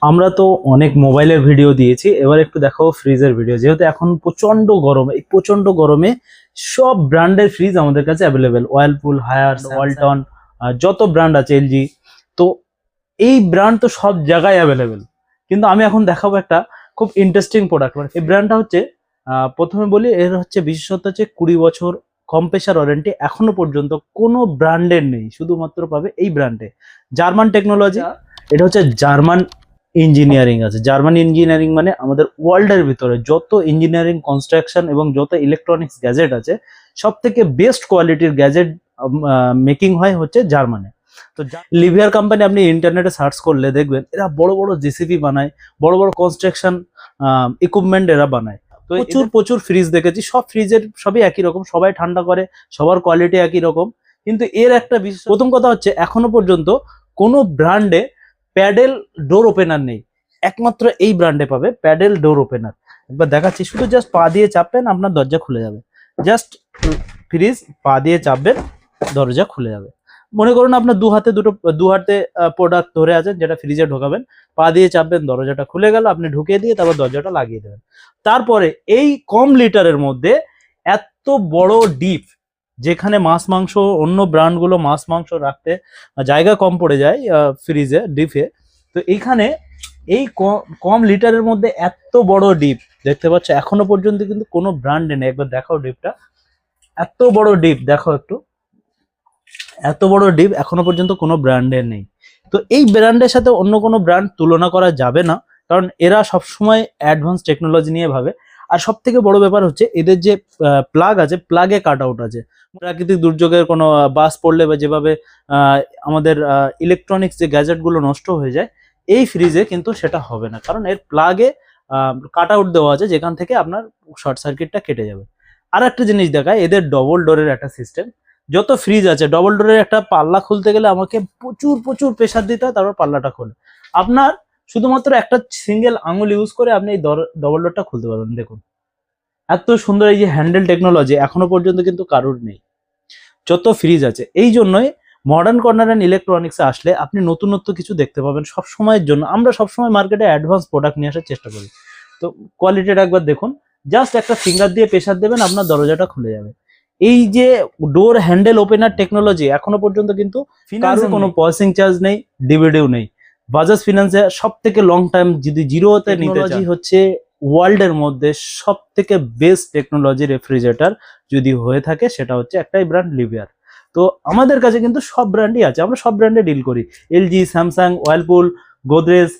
আমরা তো অনেক মোবাইলের ভিডিও দিয়েছি, এবার একটু দেখাবো ফ্রিজের ভিডিও। যেহেতু এখন প্রচন্ড গরম, এই প্রচন্ড গরমে সব ব্র্যান্ডের ফ্রিজ আমাদের কাছে অ্যাভেলেবেল, ওয়ার্লপুল, হায়ার্স, ওয়ালটন, যত ব্র্যান্ড আছে, এলজি। তো এই ব্র্যান্ড তো সব জায়গায় অ্যাভেলেবেল, কিন্তু আমি এখন দেখাবো একটা খুব ইন্টারেস্টিং প্রোডাক্ট। এই ব্র্যান্ডটা হচ্ছে প্রথমে বলি, এর হচ্ছে বিশেষত্ব হচ্ছে 20 বছর কম্প্রেসার ওয়ারেন্টি এখনো পর্যন্ত কোনো ব্র্যান্ডের নেই, শুধুমাত্র পাবে এই ব্র্যান্ডে। জার্মান টেকনোলজি, এটা হচ্ছে জার্মান ইঞ্জিনিয়ারিং আছে। জার্মান ইঞ্জিনিয়ারিং মানে আমাদের ওয়ার্ল্ডের ভিতরে যত ইঞ্জিনিয়ারিং, কনস্ট্রাকশন এবং যত ইলেকট্রনিক্স গ্যাজেট আছে, সব থেকে বেস্ট কোয়ালিটির গ্যাজেট মেকিং হয় হচ্ছে জার্মানে। তো লিভিয়ার কোম্পানি আপনি ইন্টারনেটে সার্চ করলে দেখবেন এরা বড় বড় জিসিপি বানায়, বড় বড় কনস্ট্রাকশন ইকুইপমেন্ট এরা বানায়। তো প্রচুর প্রচুর ফ্রিজ দেখেছি, সব ফ্রিজের সবই একই রকম, সবাই ঠান্ডা করে, সবার কোয়ালিটি একই রকম। কিন্তু এর একটা বিশেষ, প্রথম কথা হচ্ছে এখনো পর্যন্ত কোনো ব্র্যান্ডে প্যাডেল ডোর ওপেনার নেই, একমাত্র এই ব্র্যান্ডে পাবে প্যাডেল ডোর ওপেনার। একবার দেখাচ্ছি, শুধু জাস্ট পা দিয়ে চাপবেন আপনার দরজা খুলে যাবে। জাস্ট ফ্রিজ পা দিয়ে চাপবেন, দরজা খুলে যাবে। মনে করুন আপনার দু হাতে প্রোডাক্ট ধরে আছেন, যেটা ফ্রিজে ঢোকাবেন, পা দিয়ে চাপবেন, দরজাটা খুলে গেল, আপনি ঢুকিয়ে দিয়ে তারপর দরজাটা লাগিয়ে দেবেন। তারপরে এই কম লিটারের মধ্যে এত বড় ডিপ, যেখানে মাছ মাংস, অন্য ব্র্যান্ডগুলো মাছ মাংস রাখতে জায়গা কম পড়ে যায় ফ্রিজে, ডিপে, তো এইখানে এই কম লিটারের মধ্যে এত বড় ডিপ দেখতে পাচ্ছ, এখনো পর্যন্ত কিন্তু কোনো ব্র্যান্ডে নেই। একবার দেখাও ডিপটা, এত বড় ডিপ দেখো একটু, এত বড় ডিপ এখনো পর্যন্ত কোনো ব্র্যান্ডের নেই। তো এই ব্র্যান্ডের সাথে অন্য কোনো ব্র্যান্ড তুলনা করা যাবে না, কারণ এরা সবসময় অ্যাডভান্স টেকনোলজি নিয়ে ভাবে। আর সব থেকে বড় ব্যাপার হচ্ছে এদের যে প্লাগ আছে, প্লাগে কাট আউট আছে। প্রাকৃতিক দুর্যোগের কোনো বাস পড়লে বা যেভাবে আমাদের ইলেকট্রনিক্স যে গ্যাজেটগুলো নষ্ট হয়ে যায়, এই ফ্রিজে কিন্তু সেটা হবে না, কারণ এর প্লাগে কাট আউট দেওয়া আছে, যেখান থেকে আপনার শর্ট সার্কিটটা কেটে যাবে। আর একটা জিনিস দেখায়, এদের ডবল ডোরের একটা সিস্টেম। যত ফ্রিজ আছে, ডবল ডোরের একটা পাল্লা খুলতে গেলে আমাকে প্রচুর প্রচুর প্রেসার দিতে হয়, তারপর পাল্লাটা খোলে। আপনার শুধুমাত্র একটা সিঙ্গেল আঙুল ইউজ করে আপনি এই ডবল ডোরটা খুলতে পারবেন। দেখুন এত সুন্দর এই যে হ্যান্ডেল টেকনোলজি এখনো পর্যন্ত কিন্তু কারোর নেই, যত ফ্রিজ আছে। এই জন্যই মডার্ন কর্নার অ্যান্ড ইলেকট্রনিক্সে আসলে আপনি নতুনত্ব কিছু দেখতে পাবেন সব সময়ের জন্য। আমরা সবসময় মার্কেটে অ্যাডভান্স প্রোডাক্ট নিয়ে আসার চেষ্টা করি। তো কোয়ালিটিটা একবার দেখুন, জাস্ট একটা ফিঙ্গার দিয়ে প্রেসার দেবেন, আপনার দরজাটা খুলে যাবে। এই যে ডোর হ্যান্ডেল ওপেনার টেকনোলজি এখনো পর্যন্ত কিন্তু ফিনান্সে কোনো প্রসেসিং চার্জ নেই, ডিভিডিও নেই। বাজাজ ফিনান্সে সব থেকে লং টাইম যদি জিরোতে নিতে চান, হচ্ছে ওয়ার্ল্ডের মধ্যে সব থেকে বেস্ট টেকনোলজি রেফ্রিজারেটর যদি হয়ে থাকে, সেটা হচ্ছে একটাই ব্র্যান্ড, লিভিয়ার। তো আমাদের কাছে কিন্তু সব ব্র্যান্ডই আছে, আমরা সব ব্র্যান্ডে ডিল করি, এলজি, স্যামসাং, ওয়ার্লপুল, গোদরেজ,